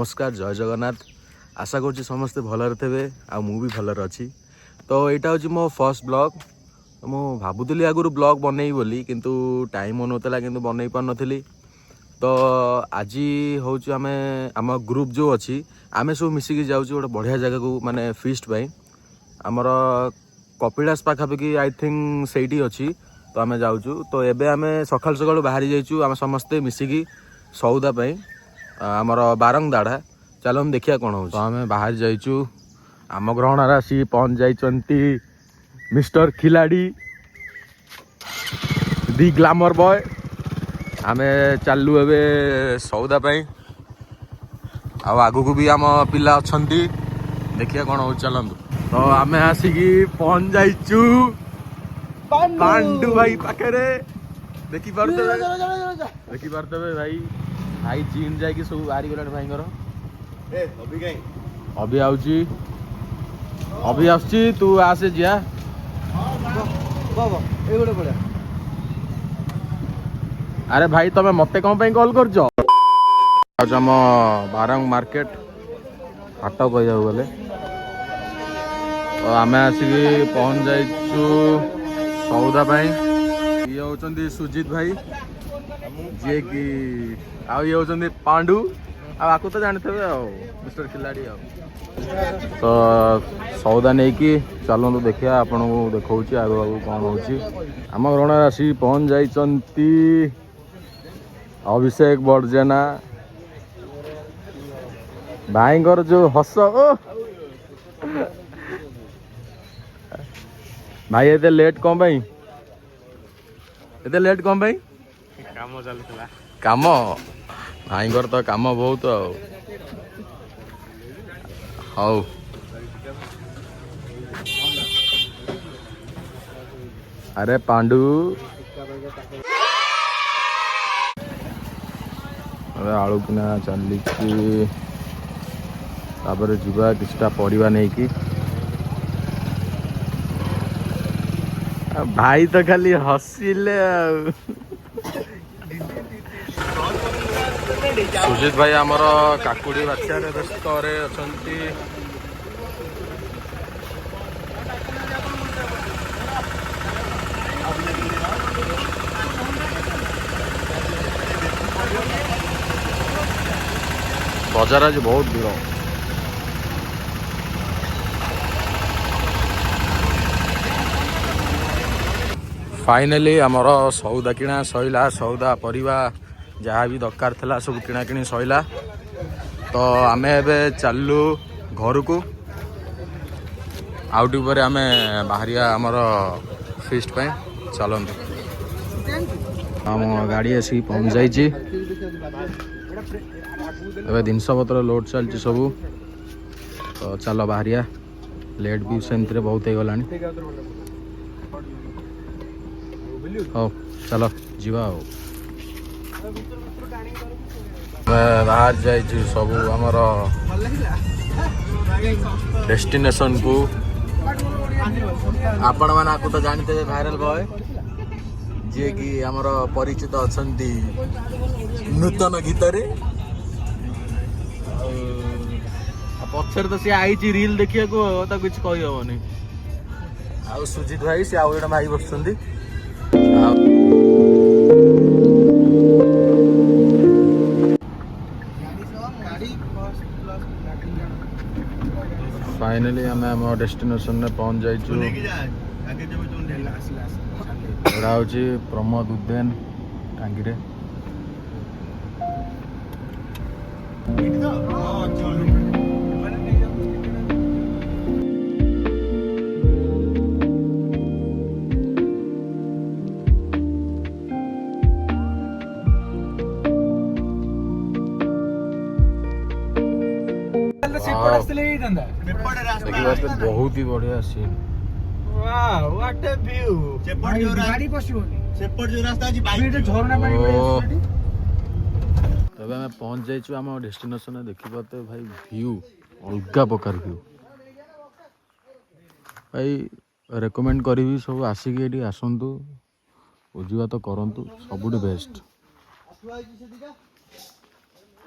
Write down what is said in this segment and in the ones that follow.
नमस्कार जय जगन्नाथ आशा कर समस्ते भलरे थे आ मु भी भलरे अच्छी। तो यहाँ हूँ मो फर्स्ट ब्लॉग। मु भावुली आगुरी ब्लॉग बनई बोली किंतु टाइम होनला कि बनई पार नी। तो आज हूँ आम आम ग्रुप जो अच्छी आम सब मिसिकी जाऊँ गोटे बढ़िया जगह को माने फीस्ट पाई आमर कपिलास पाखापाखि आई थिंक से अच्छी। तो आम जाऊँ तो एबे आम सकाल सकाल बाहरी जाइए आम समस्ते मिसिकी सौदा पाई आमर बारंग दाढ़ा चलो हम देखिया कौन हो। तो आम बाहर जाइचु आम ग्रहण राशि पहुँच जाइचंती मिस्टर खिलाड़ी दी ग्लैमर बॉय। आम चलू एबे सौदा पाई आगु को भी आम पिला अच्छी देखिया कौन हो चलतु। तो आम आसिकी पहुँच जाइचु पांडु भाई पाखे देखी पारे भाई भाई चीन जाकि सब बाहरी गला भाई अभी आउची अभी आसुची तू आसे जिया अरे भाई तमे मते कौन पे कॉल कर आम बारंग मार्केट हाट कह जाऊ गले। तो आम आसिकी पहुँच जाइचु सौदा पाई। ये होचंदी सुजीत भाई जे कि ये होचंदी पांडु आपको तो जानते हुए मिस्टर खिलाड़ी तो सौदा नहीं कि चलो तो देखिया आपन को देखा आगु आगु कौन हो। आम ग्रहण राशि पहुँच जाइचंती अभिषेक बड़जेना भाईंगर जो हस भाई एते लेट कौन भाई एते लेट कौन भाई काम चलता काम भाईंगर तो काम बहुत हौ। अरे पांडु आलू किना चली जीवा किछटा पड़वा नहीं कि भाई तो खाली हसिले सुजीत भाई आमर काकुड़ी बाछिया व्यस्त अच्छी। बजार आज बहुत भीड़। फाइनाली आमर सौदा किणा सैला सौदा परिवा जहाँ भी दरकार थला सब किणाकिणी सैला। तो आम एबे चलू घर को आउट पर आम बाहरिया आमर फीस्ट पे चलतु। आम गाड़ी आसिक पहुँच जाइए जिनस पत्र लोड चलती सबू। तो चलो बाहरिया लेट भी सेमती बहुत हो गला। हो चलो जीवा हो बाहर जाइए सब आमर डेस्टिनेशन को आपण मैंने आपको तो जानते भाइराल बॉय जी कि आमर परिचित अच्छा नूतन गीत पचर तो सी आई रील देखिए तो कुछ कही हेनी। आ सुजीत भाई सी आउ जड़े भाई बस फाइनली आम आम डेस्टिनेशन में पहुँच जाइचु। एटा हूँ प्रमोद उद्यान टांगी। बहुत ही बढ़िया सीन तब आम पहुँच जाइए आम डेस्टिनेशन देखी पाते भाई व्यू अलग प्रकार व्यू भाई रेकमेंड करी सब आसिक ये आसतु बुझा तो करूँ सबुठ बेस्ट।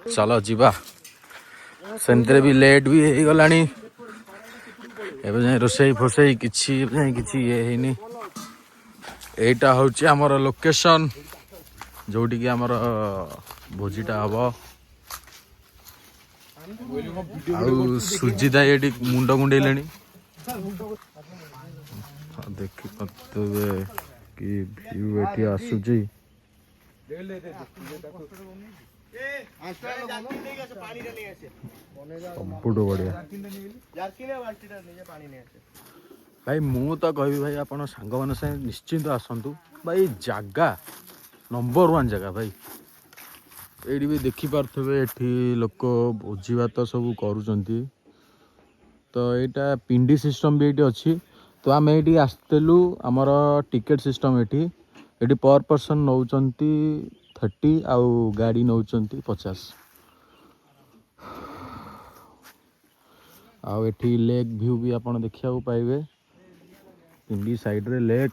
चलो जीवा सेमते भी लेट भी हो गलानी एबे जाए रोसई फोसई किछि जाए किछि ये हेनी एटा होची हमर लोकेशन जोटी की हमर भोजीटा हबो आउ सुजिता एटी मुंड गुंडेलेनी देखि पतबे कि व्यू एटी आसुची सबुठु बढ़िया भाई मु तो कहबी भाई आपण सांग मान से निश्चिंत आसतु भाई जगह नंबर 1 जगह भाई ये भी देखिपे ये लोक भोजी भात सब करुँच तो यहाँ पिंडी सिस्टम भी ये अच्छी तो आम ये आसलु आमर टिकेट सिस्टम ये पर पर्सन नौ 30 आउ गाड़ी नौ 50 आउ एठी लेक व्यू भी आपन देखिया पाइबे पिंडी साइड रे लेक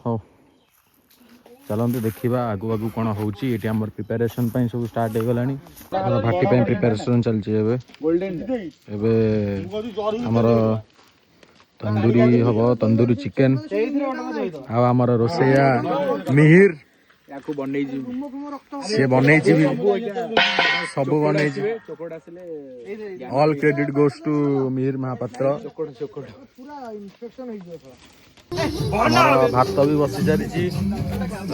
हो चलते देखा आगु आगु कौन होची ये आम प्रिपेरेसन सब स्टार्ट हो गलानी भाटी प्रिपेरेसन चलती आमर तंदूरी हम तंदूरी चिकेन आमर रोसैया मिहिर सी बन सब बन all credit goes to Mihir Mahapatra आमर भात भी बसी चली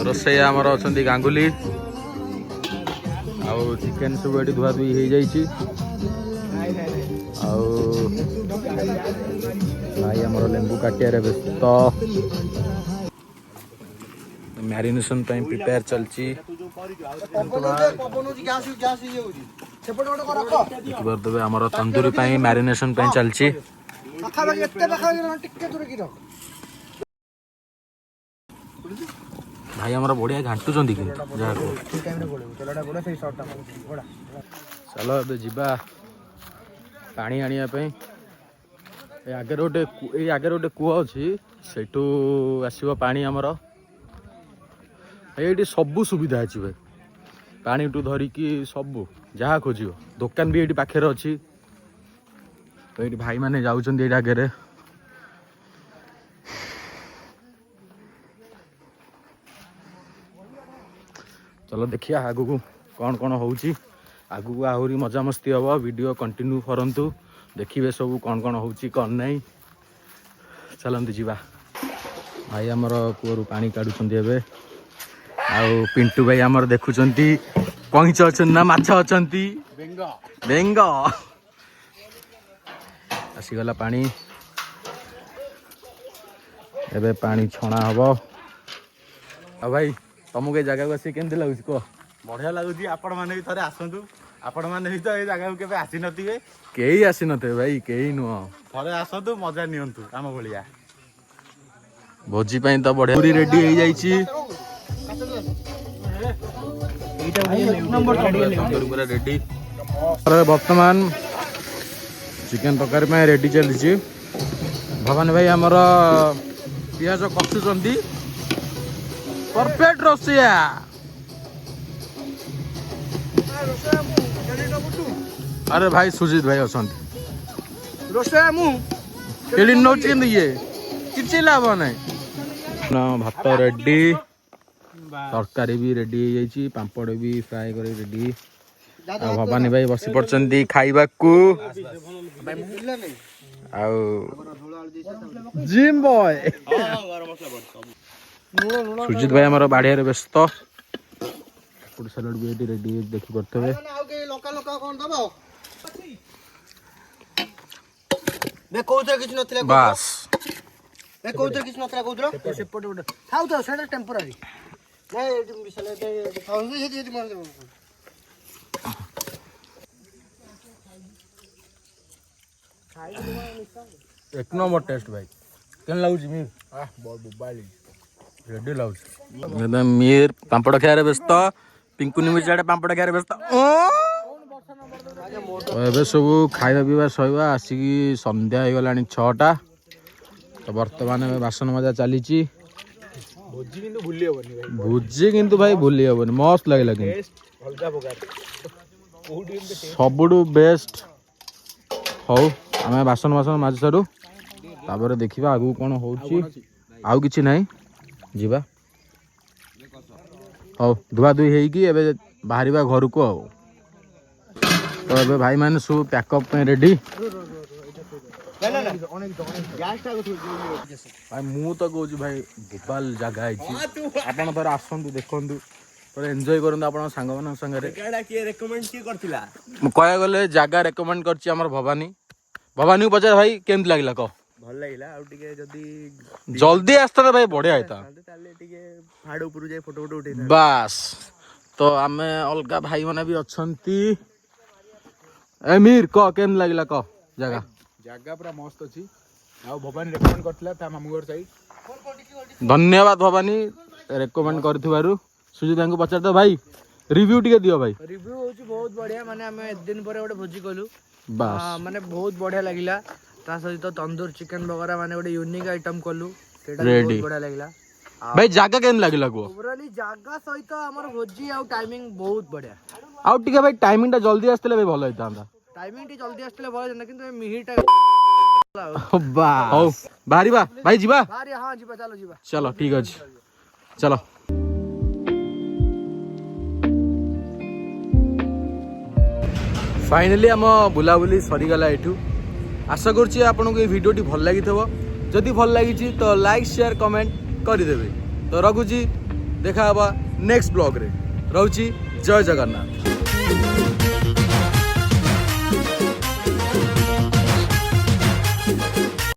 रोसैया आमर अच्छा गांगुली आउ चिकेन सब ये धुआ धुई हो जाइए भाई आमर लेंबू काटिया व्यस्त मैरिनेशन प्रिपेयर चलची देखिए आमर तंदूरी मैरिनेशन चलची भाई आमर बढ़िया घाटुंट कि चलो ए जा पानी आने आगे गोटे कूह अच्छी से आसो पानी आमर ये सबू सुविधा अच्छी भाई पानी टू धरिकी सबू जहाँ खोज दुकान भी ये पाखे अच्छी तो ये भाई मैंने जाऊँच आगे चलो देखिए आगु को कौन कौन होची आगु को आहरी मजा मस्ती हम वीडियो कंटिन्यू करंतु देखिए सब कौन कौन होची कौन नहीं चलते जीवा भाई आमर कूअरु पानी काढ़ुंट आउ पिंटू भाई आमर देखुं कंच अच्छा ना माछ अच्छा बेंग आसीगला पानी एबे पानी छणा हम आ भाई तुमको ये जगह आसी केमती लगुच कह बढ़िया लगुच आपण मैंने भी थे आसतु आपण मैंने भी तो ये जगह के आसी नथिबे कई आसी नथे भाई कई नुह थे आसतु मजा नियंतु आम भलिया भोजी तो बढ़िया पूरी रेडी हो जाइए रेडी बर्तमान चिकेन तरकारी में रेडी चली भगवान भाई आमर पियाज कषुंट परफेक्ट रोसिया अरे भाई सुजीत भाई अच्छा ये किसी लाभ ना भात रेडी तरकारी भी रेडी हो जाइए पापड़ भी फ्राए कर रेडी भवानी भाई बसी पड़ती खाइबा को जिम बॉय सुजीत भाई हमारा बाड़िया व्यस्त सैलड भी ये रेडी देखी पड़ते बस एक नंबर टेस्ट भाई केन लगुच मी रेडी लगुच मीर पांपड़ खाया व्यस्त पिंकुनी मिर्चा पांपड़ खाया व्यस्त एबे सब खाଇବା पीवा सैवा आसिकी संध्या हो गला 6टा तो बर्तमान बासन मजा चली ଭୋଜି କିନ୍ତୁ ଭୁଲି ହବନି ଭାଇ। ଭୋଜି କିନ୍ତୁ ଭାଇ ଭୁଲି ହବନି, ମସ୍ତ ଲାଗିଲା କିନ୍ତୁ ଟେଷ୍ଟ ଅଲଗା ପ୍ରକାର। କୋଉଠି ଏମିତି ଟେଷ୍ଟ ସବୁଠୁ ବେଷ୍ଟ। ହଉ ଆମେ ବାସନ ମାଜି ସାରୁ, ତାପରେ ଦେଖିବା ଆଗକୁ କ'ଣ ହଉଛି। ଆଉ କିଛି ନାହିଁ, ଯିବା। ହଉ ଧୁଆଧୁଇ ହେଇକି ଏବେ ବାହାରିବା ଘରକୁ ଆଉ। ତ ଏବେ ଭାଇମାନେ ସବୁ ପ୍ୟାକଅପ୍ ପାଇଁ ରେଡ଼ି। ଭାଇ ମୁଁ ତ କହୁଛି ଭାଇ ବୋବାଲ ଜାଗା ହେଇଛି, ଆପଣ ଥରେ ଆସନ୍ତୁ ଦେଖନ୍ତୁ, ଥରେ ଏନ୍ଜୟ କରନ୍ତୁ ଆପଣଙ୍କ ସାଙ୍ଗମାନଙ୍କ ସାଙ୍ଗରେ। କିଏ ରେକମେଣ୍ଡ କିଏ କରିଥିଲା? ମୁଁ କହିବାକୁ ଗଲେ ଜାଗା ରେକମେଣ୍ଡ କରିଛି ଆମର ଭବାନୀ। ଭବାନୀକୁ ପଚାର ଭାଇ କେମିତି ଲାଗିଲା କହ। ଭଲ ଲାଗିଲା। ଆଉ ଟିକେ ଯଦି ଜଲ୍ଦି ଆସିଥାନ୍ତେ ଭାଇ ବଢିଆ ହେଇଥାନ୍ତା। ତାହେଲେ ଟିକେ ପାହାଡ ଉପରକୁ ଯାଇ ଫଟୋ ଉଠେଇଥାନ୍ତି। ବାସ୍, ତ ଆମେ ଅଲଗା ଭାଇମାନେ ବି ଅଛନ୍ତି। ଏମିର କହ କେମିତି ଲାଗିଲା କହ ଜାଗା। ଜାଗା ପୁରା ମସ୍ତ ଅଛି। ଆଉ ଭବାନୀ ରେକମେଣ୍ଡ କରିଥିଲା ତା ମାମୁଁ ଘର ସାଇଡ୍। ଧନ୍ୟବାଦ ଭବାନୀ ରେକମେଣ୍ଡ କରିଥିବାରୁ। ସୁଜିତାଙ୍କୁ ପଚାରିତ ଭାଇ ରିଭ୍ୟୁ ଟିକେ ଦିଅ ଭାଇ। ରିଭ୍ୟୁ ହଉଛି ବହୁତ ବଢିଆ। ମାନେ ଆମେ ଏତେ ଦିନ ପରେ ଗୋଟେ ଭୋଜି କଲୁ, ବାସ୍ ମାନେ ବହୁତ ବଢିଆ ଲାଗିଲା। ତା ସହିତ ତନ୍ଦୁର ଚିକେନ ବଗରା ମାନେ ଗୋଟେ ୟୁନିକ୍ ଆଇଟମ କଲୁ, ସେଇଟା ବି Ready. ବହୁତ ବଢିଆ ଲାଗିଲା। ଭାଇ ଜାଗା କେମିତି ଲାଗିଲା କୁହ। ଓଭରାଲି ଜାଗା ସହିତ ଆମର ଭୋଜି ଆଉ ଟାଇମିଂ ବହୁତ ବଢିଆ। ଆଉ ଟିକେ ଭାଇ ଟାଇମିଂଟା ଜଲ୍ଦି ଆସିଥିଲେ ଭାଇ ଭଲ ହେଇଥାନ୍ତା। ଟାଇମିଂ ଟିକେ ଜଲ୍ଦି ଆସିଥିଲେ ଭଲ ହେଇଥାନ୍ତା, କିନ୍ତୁ ଏ ମିହିଟା ହଉ ବାହାରିବା ଭାଇ ଯିବା। ଭାରି ହଁ ଯିବା, ଚାଲ ଯିବା। ଚलो ଠିକ ଅଛି, ଚलो। फाइनाली आम बुलाबुली सरीगला एठू। आशा करुच्ची आपको ये वीडियोटी भल लगी। जदि भल लगी तो लाइक शेयर कमेंट करदे। तो रखुची, देखा नेक्स्ट ब्लॉग रे। रहुची, जय जगन्नाथ।